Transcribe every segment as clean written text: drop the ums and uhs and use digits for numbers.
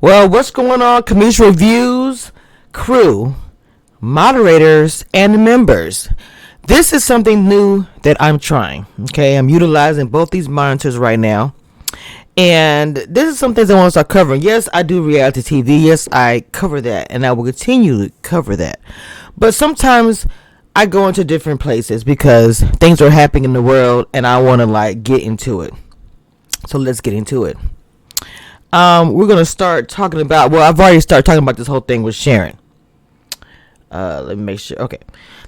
Well, what's going on, Cameshiar Reviews, crew, moderators, and members? This is something new that I'm trying. Okay, I'm utilizing both these monitors right now. And this is some things I want to start covering. Yes, I do reality TV. Yes, I cover that. And I will continue to cover that. But sometimes I go into different places because things are happening in the world and I want to get into it. So let's get into it. We're going to start talking about, I've already started talking about this whole thing with Sharon. Let me make sure. Okay.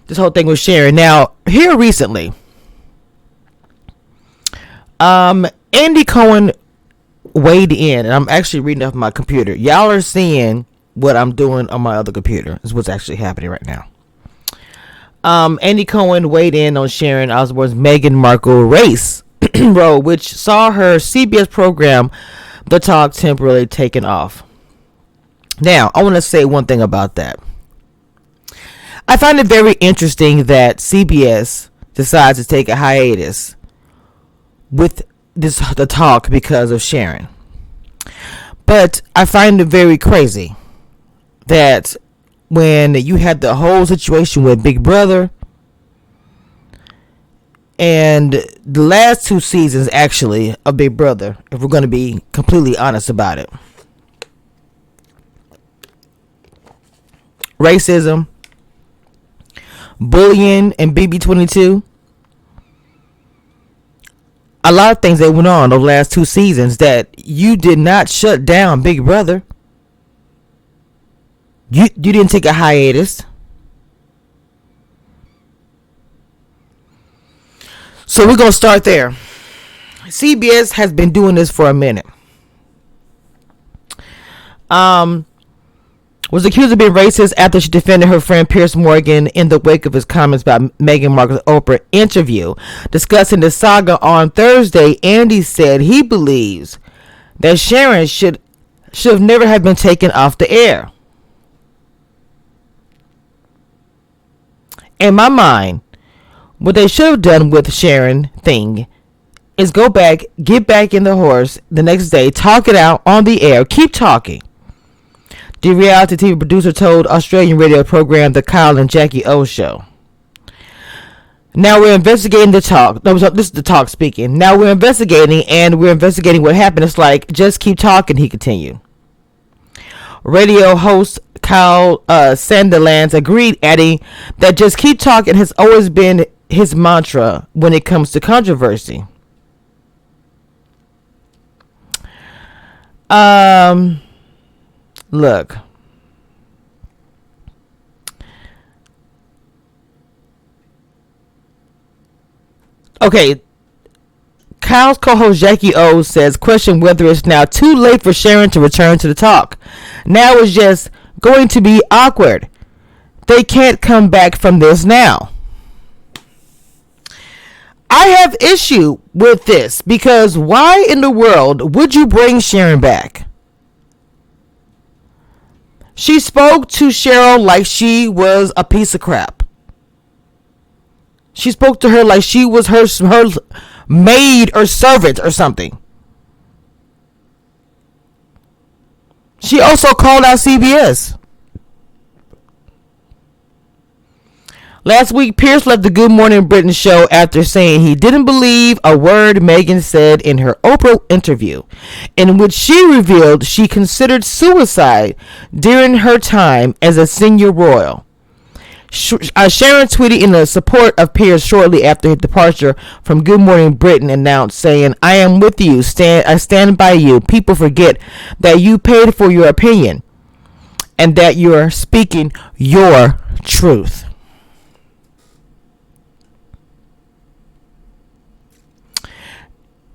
This whole thing with Sharon. Now, here recently, Andy Cohen weighed in, and I'm actually reading off my computer. Y'all are seeing what I'm doing on my other computer. This is what's actually happening right now. Andy Cohen weighed in on Sharon Osbourne's Meghan Markle race role, which saw her CBS program The Talk temporarily taken off. Now, I want to say one thing about that. I find it very interesting that CBS decides to take a hiatus with The Talk because of Sharon. But I find it very crazy that when you had the whole situation with Big Brother and the last two seasons actually of Big Brother, if we're going to be completely honest about it, racism, bullying, and BB22, a lot of things that went on those last two seasons that you did not shut down Big Brother. You didn't take a hiatus. So we're going to start there. CBS has been doing this for a minute. Was accused of being racist after she defended her friend Piers Morgan in the wake of his comments about Meghan Markle's Oprah interview. Discussing the saga on Thursday, Andy said he believes that Sharon should have never have been taken off the air. In my mind, what they should have done with Sharon thing is go back, get back in the horse the next day, talk it out on the air, keep talking. The reality TV producer told Australian radio program The Kyle and Jackie O Show. Now we're investigating The Talk. This is The Talk speaking. Now we're investigating what happened. It's like, just keep talking, he continued. Radio host Kyle Sandilands agreed, adding that just keep talking has always been his mantra when it comes to controversy. Look. Okay. Kyle's co-host Jackie O says, question whether it's now too late for Sharon to return to The Talk. Now it's just going to be awkward. They can't come back from this now. I have issue with this because why in the world would you bring Sharon back? She spoke to Cheryl like she was a piece of crap. She spoke to her like she was her maid or servant or something. She also called out CBS. Last week, Piers left the Good Morning Britain show after saying he didn't believe a word Meghan said in her Oprah interview, in which she revealed she considered suicide during her time as a senior royal. Sharon tweeted in the support of Piers shortly after his departure from Good Morning Britain, announced, saying, I am with you, I stand by you. People forget that you paid for your opinion and that you are speaking your truth.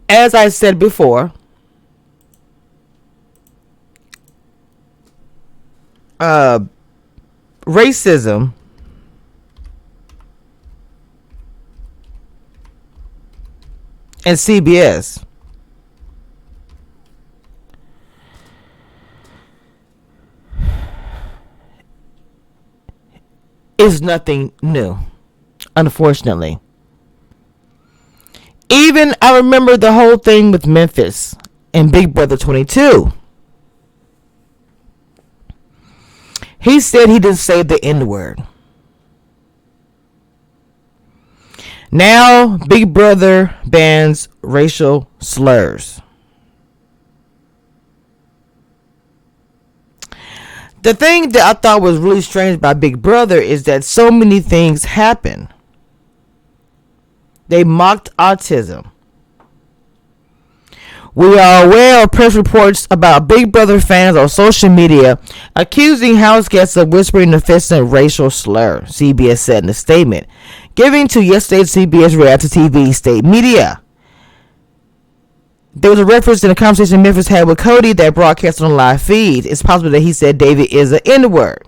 As I said before, racism and CBS is nothing new, unfortunately. Even I remember the whole thing with Memphis and Big Brother 22. He said he didn't say the N-word. Now, Big Brother bans racial slurs. The thing that I thought was really strange about Big Brother is that so many things happen. They mocked autism. We are aware of press reports about Big Brother fans on social media accusing house guests of whispering offensive racial slur, CBS said in a statement, giving to yesterday's CBS reality TV state media. There was a reference in a conversation Memphis had with Cody that broadcast on live feed. It's possible that he said David is an N-word.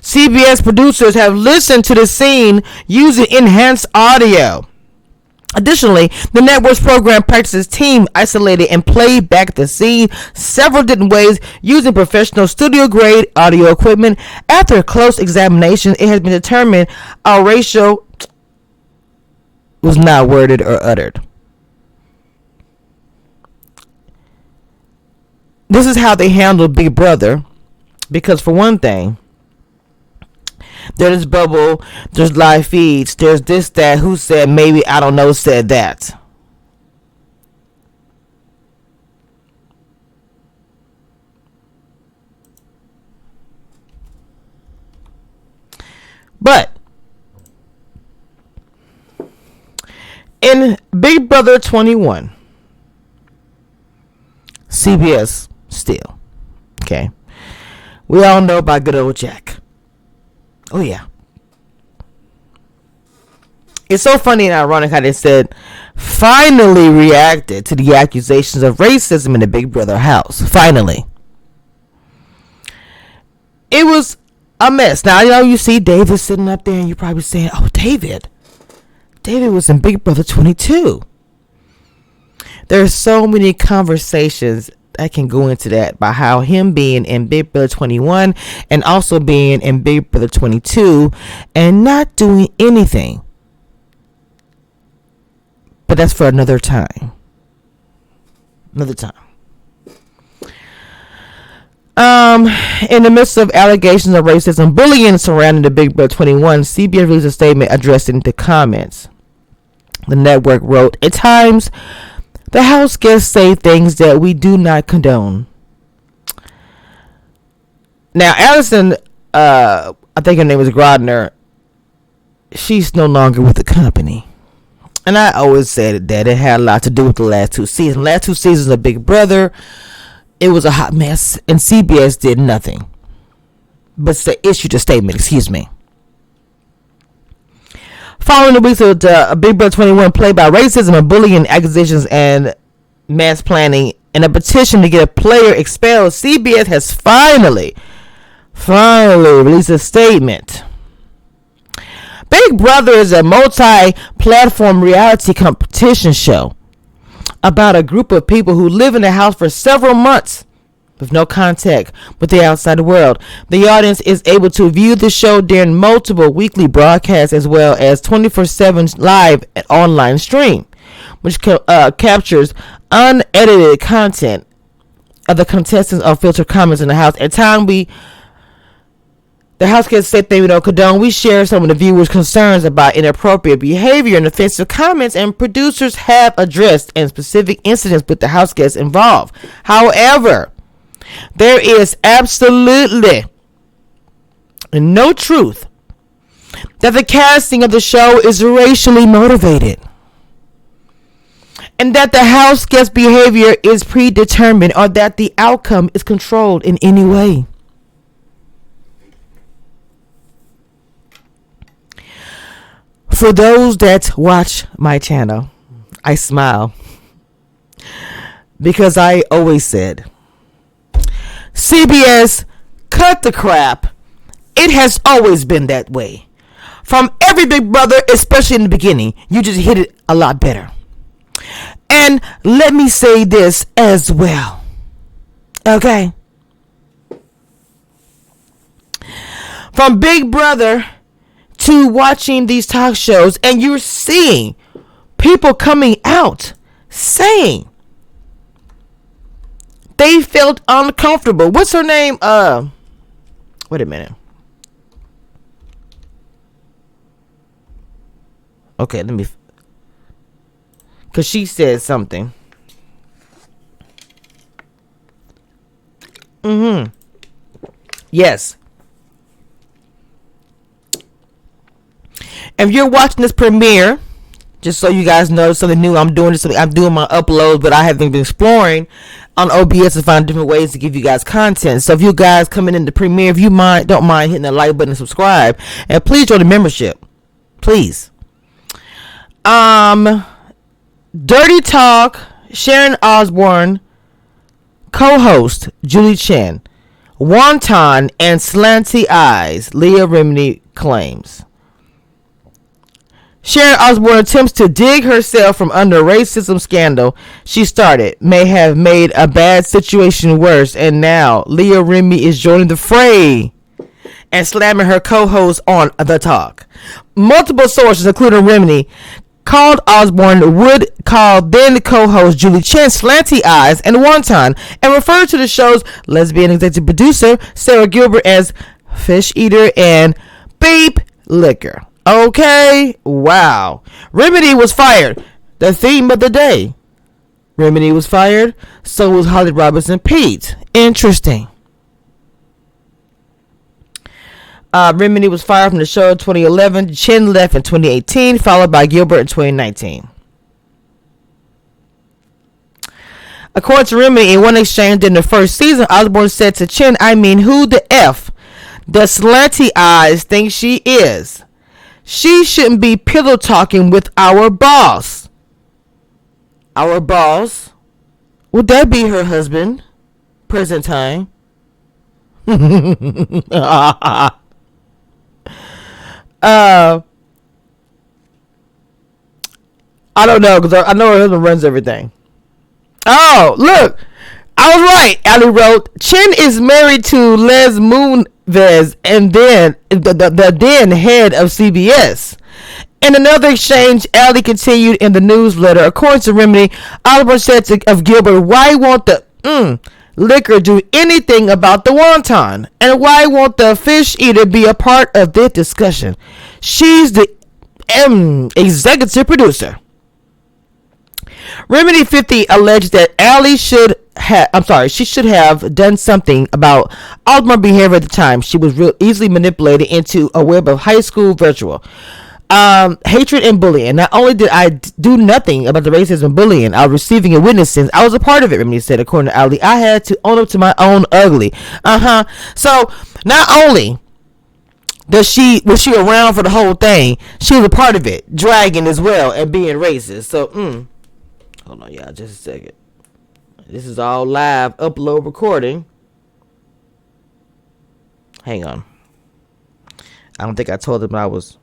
CBS producers have listened to the scene using enhanced audio. Additionally, the network's program practices team isolated and played back the scene several different ways using professional studio-grade audio equipment. After a close examination, it has been determined a racial was not worded or uttered. This is how they handled Big Brother, because for one thing, there's bubble, there's live feeds, there's this, that, who said, maybe, I don't know, said that. But in Big Brother 21, CBS still, okay, we all know about good old Jack. Oh yeah. It's so funny and ironic how they said finally reacted to the accusations of racism in the Big Brother house. Finally. It was a mess. Now, you know, you see David sitting up there and you're probably saying, oh, David was in Big Brother 22. There's so many conversations I can go into that by how him being in Big Brother 21 and also being in Big Brother 22 and not doing anything. But that's for another time. Another time. In the midst of allegations of racism and bullying surrounding the Big Brother 21, CBS released a statement addressing the comments. The network wrote, at times, the house guests say things that we do not condone. Now, Allison, I think her name was Grodner, she's no longer with the company. And I always said that it had a lot to do with the last two seasons. Last two seasons of Big Brother, it was a hot mess, and CBS did nothing but issued a statement, Following the weeks of Big Brother 21 plagued by racism and bullying accusations and mass planning and a petition to get a player expelled, CBS has finally released a statement. Big Brother is a multi-platform reality competition show about a group of people who live in a house for several months with no contact with the outside world. The audience is able to view the show during multiple weekly broadcasts as well as 24/7 live and online stream, which captures unedited content of the contestants or filtered comments in the house. At times, the house guests say they don't condone. We share some of the viewers' concerns about inappropriate behavior and offensive comments, and producers have addressed and specific incidents with the house guests involved. However, there is absolutely no truth that the casting of the show is racially motivated and that the house guest behavior is predetermined or that the outcome is controlled in any way. For those that watch my channel, I smile because I always said, CBS, cut the crap. It has always been that way. From every Big Brother, especially in the beginning, you just hit it a lot better. And let me say this as well. Okay? From Big Brother to watching these talk shows, and you're seeing people coming out saying they felt uncomfortable. What's her name? Wait a minute. Okay, let me. Because she said something. Yes. If you're watching this premiere, just so you guys know something new, I'm doing my uploads, but I have been exploring on OBS to find different ways to give you guys content. So if you guys coming in the premiere, if you don't mind hitting the like button and subscribe, and please join the membership, please. Dirty Talk, Sharon Osbourne, co-host Julie Chen, Wonton and Slanty Eyes, Leah Remini claims. Sharon Osbourne attempts to dig herself from under racism scandal she started may have made a bad situation worse, and now Leah Remini is joining the fray and slamming her co-host on The Talk. Multiple sources, including Remini, called Osbourne would call then co-host Julie Chen slanty eyes and wonton, and referred to the show's lesbian executive producer Sarah Gilbert as fish eater and beep liquor. Okay, wow. Remini was fired. The theme of the day. Remini was fired. So was Holly Robinson Pete. Interesting. Remini was fired from the show in 2011. Chen left in 2018, followed by Gilbert in 2019. According to Remini, in one exchange in the first season, Osbourne said to Chen, "I mean, who the F does slanty eyes think she is? She shouldn't be pillow talking with our boss." Our boss? Would that be her husband? Present time. I don't know, because I know her husband runs everything. Oh, look. I was right. Ali wrote, Chen is married to Les Moonves and then the then head of CBS. In another exchange, Ali continued in the newsletter. According to Remini, Oliver said of Gilbert, why won't the liquor do anything about the wonton? And why won't the fish eater be a part of this discussion? She's the executive producer. Remini 50 alleged that Ali should have done something about Osbourne's behavior at the time. She was easily manipulated into a web of high school virtual hatred and bullying. Not only did I do nothing about the racism and bullying I was receiving and witnessing, I was a part of it, Remini said. According to Ali, I had to own up to my own ugly. So not only was she around for the whole thing, she was a part of it, dragging as well and being racist. So hold on, y'all, just a second. This is all live upload recording. Hang on. I don't think I told them I was.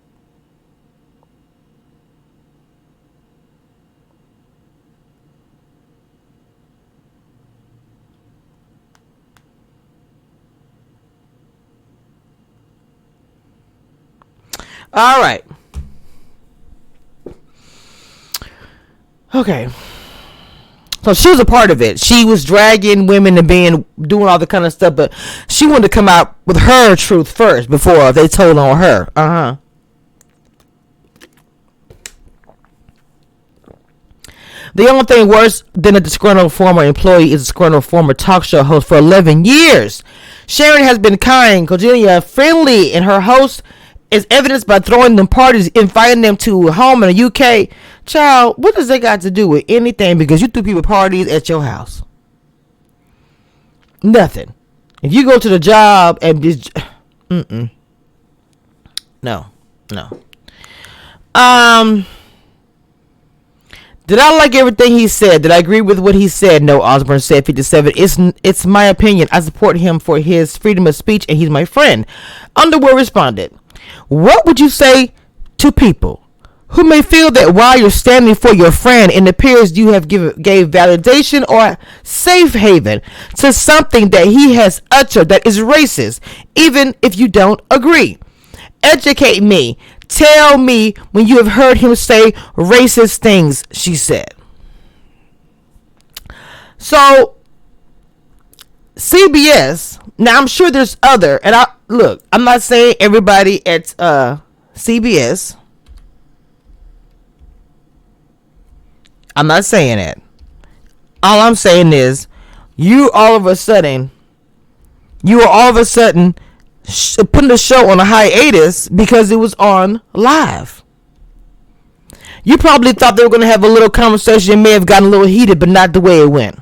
All right. Okay. So she was a part of it. She was dragging women and doing all the kind of stuff, but she wanted to come out with her truth first before they told on her. The only thing worse than a disgruntled former employee is a disgruntled former talk show host for 11 years. Sharon has been kind, congenial, friendly, and her host is evidenced by throwing them parties, inviting them to home in the UK. Child, what does that got to do with anything? Because you threw people parties at your house. Nothing. If you go to the job and just No. Did I like everything he said? Did I agree with what he said? No, Osbourne said, 57. It's my opinion. I support him for his freedom of speech, and he's my friend. Underwood responded, what would you say to people who may feel that while you're standing for your friend, it appears you have gave validation or safe haven to something that he has uttered that is racist, even if you don't agree? Educate me. Tell me when you have heard him say racist things, she said. So, CBS, now I'm sure there's other, and look, I'm not saying everybody at CBS. I'm not saying that. All I'm saying is, you all of a sudden, you are all of a sudden putting the show on a hiatus because it was on live. You probably thought they were going to have a little conversation. It may have gotten a little heated, but not the way it went.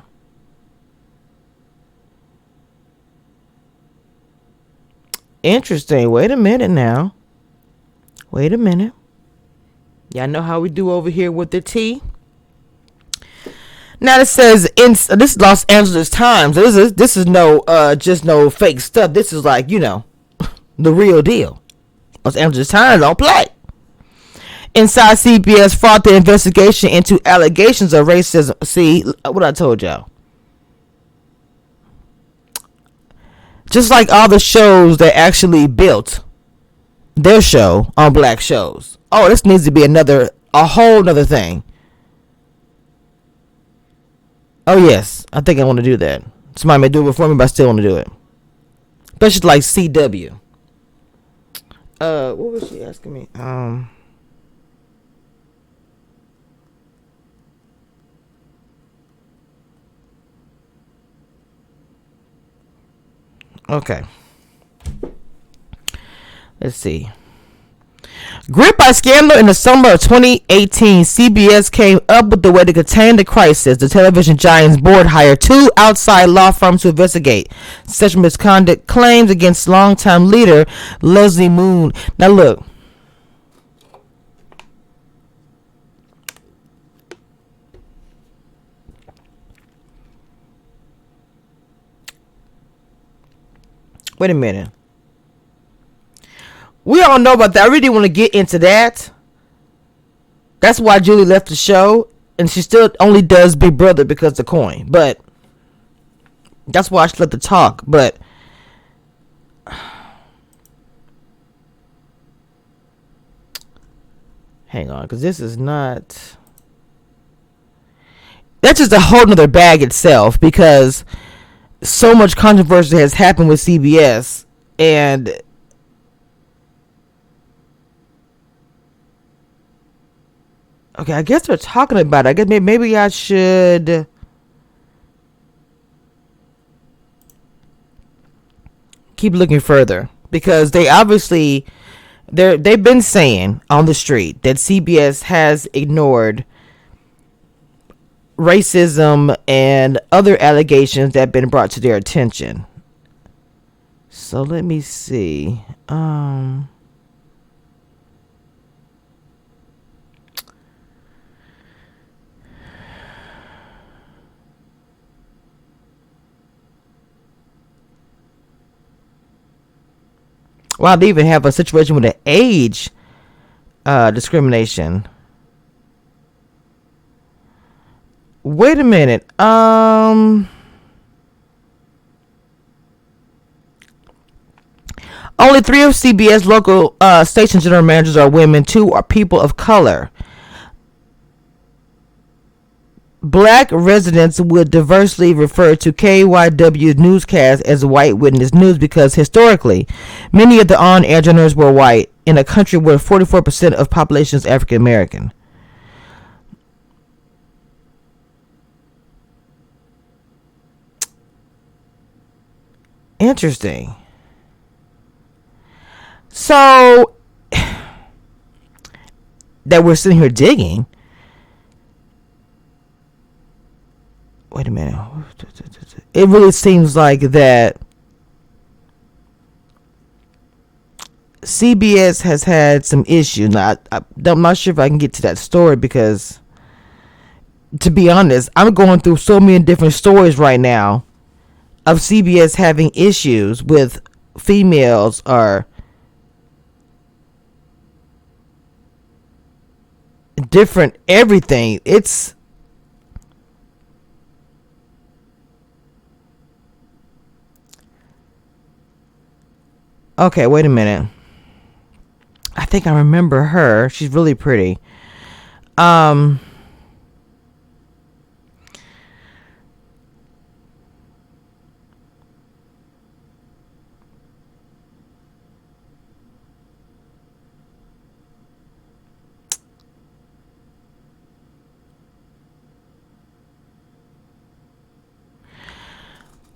Interesting. Wait a minute now. Wait a minute. Y'all know how we do over here with the tea. Now it says this is Los Angeles Times. This is no just no fake stuff. This is like, the real deal. Los Angeles Times don't play. Inside CBS fought the investigation into allegations of racism. See what I told y'all. Just like all the shows that actually built their show on black shows. Oh, this needs to be a whole nother thing. Oh yes, I think I want to do that. Somebody may do it before me, but I still want to do it. Especially like CW. What was she asking me? Okay. Let's see. Gripped by scandal in the summer of 2018, CBS came up with the way to contain the crisis. The television giant's board hired 2 outside law firms to investigate such misconduct claims against longtime leader Leslie Moon. Now look. Wait a minute. We all know about that. I really want to get into that. That's why Julie left the show, and she still only does Big Brother because of Cohen. But that's why she let the talk. But hang on, because this is not. That's just a whole nother bag itself, because so much controversy has happened with CBS, and okay, I guess they're talking about it. I guess maybe I should keep looking further, because they obviously they've been saying on the street that CBS has ignored racism and other allegations that have been brought to their attention. So let me see. Wow, they even have a situation with the age discrimination. Wait a minute. Only 3 of CBS local station general managers are women. 2 are people of color. Black residents would diversely refer to KYW's newscast as white witness news because historically, many of the on-air journalists were white in a country where 44% of population is African American. Interesting. So that we're sitting here digging. Wait a minute. It really seems like that CBS has had some issues. Now, I'm not sure if I can get to that story because, to be honest, I'm going through so many different stories right now of CBS having issues with females or different everything. It's okay, wait a minute. I think I remember her. She's really pretty.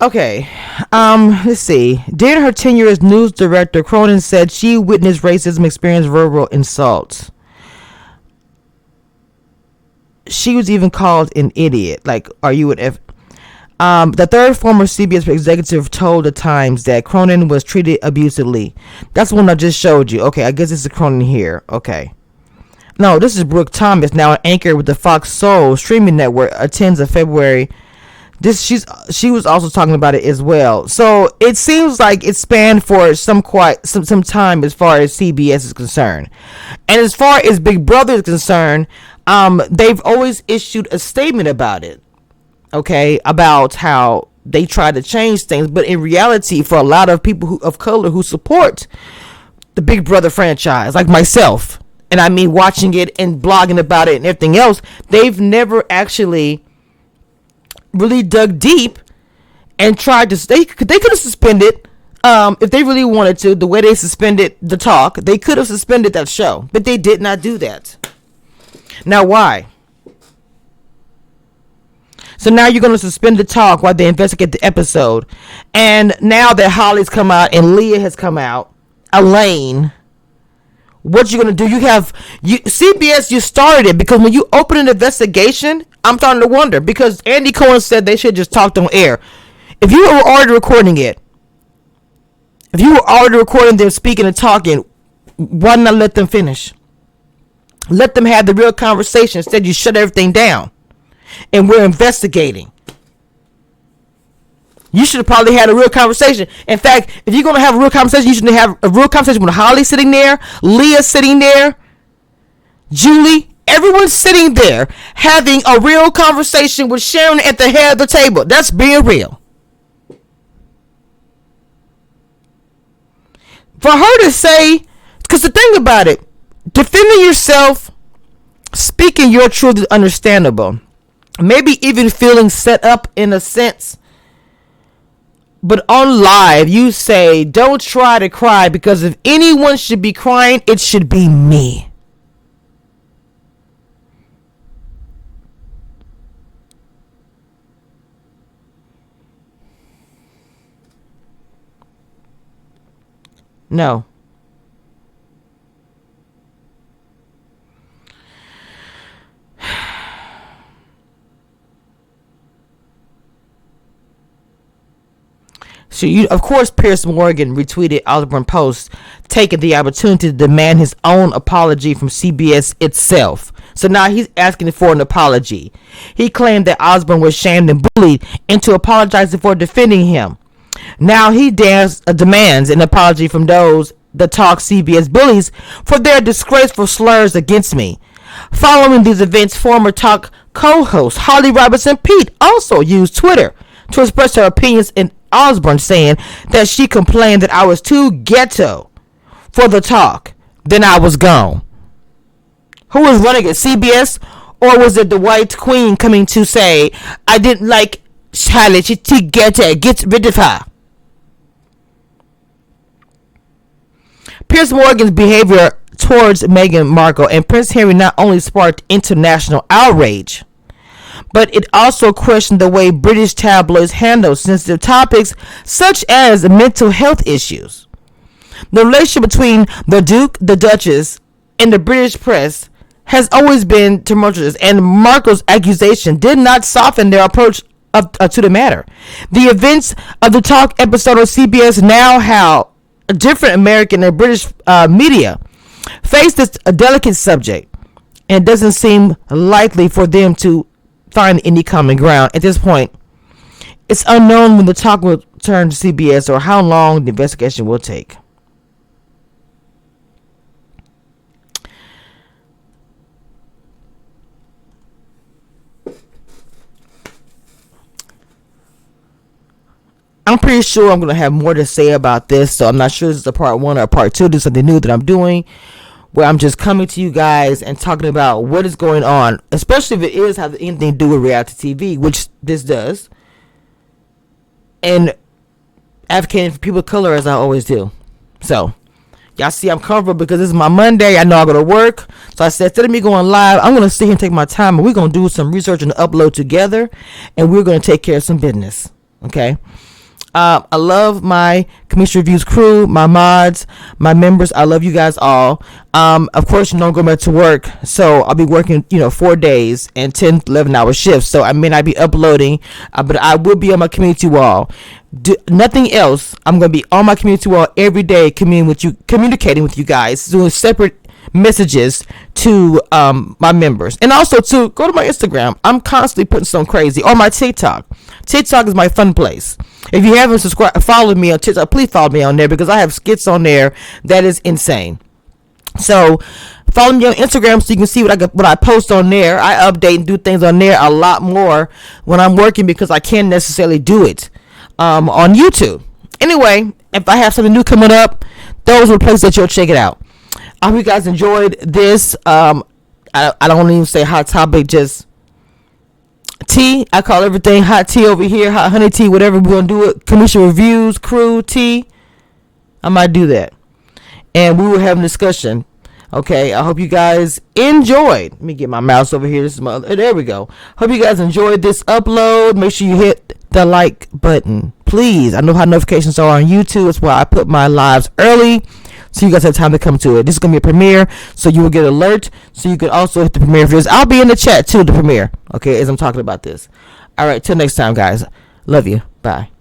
Okay. Let's see. During her tenure as news director, Cronin said she witnessed racism, experienced verbal insults. She was even called an idiot. Like, are you an F? The third former CBS executive told the Times that Cronin was treated abusively. That's the one I just showed you. Okay, I guess this is Cronin here. Okay. No, this is Brooke Thomas, now an anchor with the Fox Soul streaming network, attends a February. She was also talking about it as well. So it seems like it spanned for some time as far as CBS is concerned, and as far as Big Brother is concerned, they've always issued a statement about it. Okay, about how they try to change things, but in reality, for a lot of people of color who support the Big Brother franchise, like myself, and I mean watching it and blogging about it and everything else, they've never actually really dug deep and tried to. They could have suspended, if they really wanted to, the way they suspended the talk. They could have suspended that show, but they did not do that. Now, why? So now you're going to suspend the talk while they investigate the episode. And now that Holly's come out and Leah has come out, Elaine, what you going to do? CBS, you started it, because when you open an investigation, I'm starting to wonder, because Andy Cohen said they should just talked on air. If you were already recording it, if you were already recording them speaking and talking, why not let them finish? Let them have the real conversation. Instead, you shut everything down. And we're investigating. You should have probably had a real conversation. In fact, if you're going to have a real conversation, you should have a real conversation with Holly sitting there, Leah sitting there, Julie, everyone's sitting there having a real conversation with Sharon at the head of the table. That's being real. For her to say, because the thing about it, defending yourself, speaking your truth is understandable. Maybe even feeling set up in a sense. But on live, you say, don't try to cry, because if anyone should be crying, it should be me. No. So of course, Piers Morgan retweeted Osborne post, taking the opportunity to demand his own apology from CBS itself. So now he's asking for an apology. He claimed that Osborne was shamed and bullied into apologizing for defending him. Now he demands an apology from those that talk CBS bullies for their disgraceful slurs against me. Following these events, former talk co-host Holly Robertson Pete also used Twitter to express her opinions, in Osborne saying that she complained that I was too ghetto for the talk. Then I was gone. Who was running it, CBS? Or was it the white queen coming to say, I didn't like Charlie, she's too ghetto, get rid of her? Piers Morgan's behavior towards Meghan Markle and Prince Harry not only sparked international outrage, but it also questioned the way British tabloids handle sensitive topics such as mental health issues. The relationship between the Duke, the Duchess, and the British press has always been tumultuous, and Markle's accusation did not soften their approach to the matter. The events of the talk episode of CBS now how different American and British media face this delicate subject, and it doesn't seem likely for them to find any common ground. At this point, it's unknown when the talk will turn to CBS or how long the investigation will take. I'm pretty sure I'm going to have more to say about this, so I'm not sure this is a part 1 or a part 2. This is something new that I'm doing, where I'm just coming to you guys and talking about what is going on, especially if it is have anything to do with reality TV, which this does, and advocating for people of color, as I always do. So y'all see I'm comfortable because this is my Monday. I know I go to work, so I said, instead of me going live, I'm going to sit here and take my time, and we're going to do some research and upload together, and we're going to take care of some business. Okay. I love my Cameshia Reviews crew, my mods, my members. I love you guys all. Of course, I'm going back to work, so I'll be working, 4 days and 10, 11-hour shifts. So I may not be uploading, but I will be on my community wall. Nothing else. I'm going to be on my community wall every day, communicating with you guys, doing separate messages to my members, and also to go to my Instagram. I'm constantly putting something crazy, or my TikTok. TikTok is my fun place. If you haven't followed me on TikTok, please follow me on there, because I have skits on there that is insane. So follow me on Instagram so you can see what I post on there. I update and do things on there a lot more when I'm working, because I can't necessarily do it on YouTube. Anyway, if I have something new coming up, those are the places that you'll check it out. I hope you guys enjoyed this. I don't even say hot topic, just tea. I call everything hot tea over here, hot honey tea, whatever we're going to do it. Cameshia Reviews, crew, tea. I might do that. And we will have a discussion. Okay, I hope you guys enjoyed. Let me get my mouse over here. This is there we go. Hope you guys enjoyed this upload. Make sure you hit the like button, please. I know how notifications are on YouTube. That's why I put my lives early, so you guys have time to come to it. This is going to be a premiere, so you will get alert, so you can also hit the premiere videos. I'll be in the chat too, the premiere, okay, as I'm talking about this. All right, till next time, guys. Love you. Bye.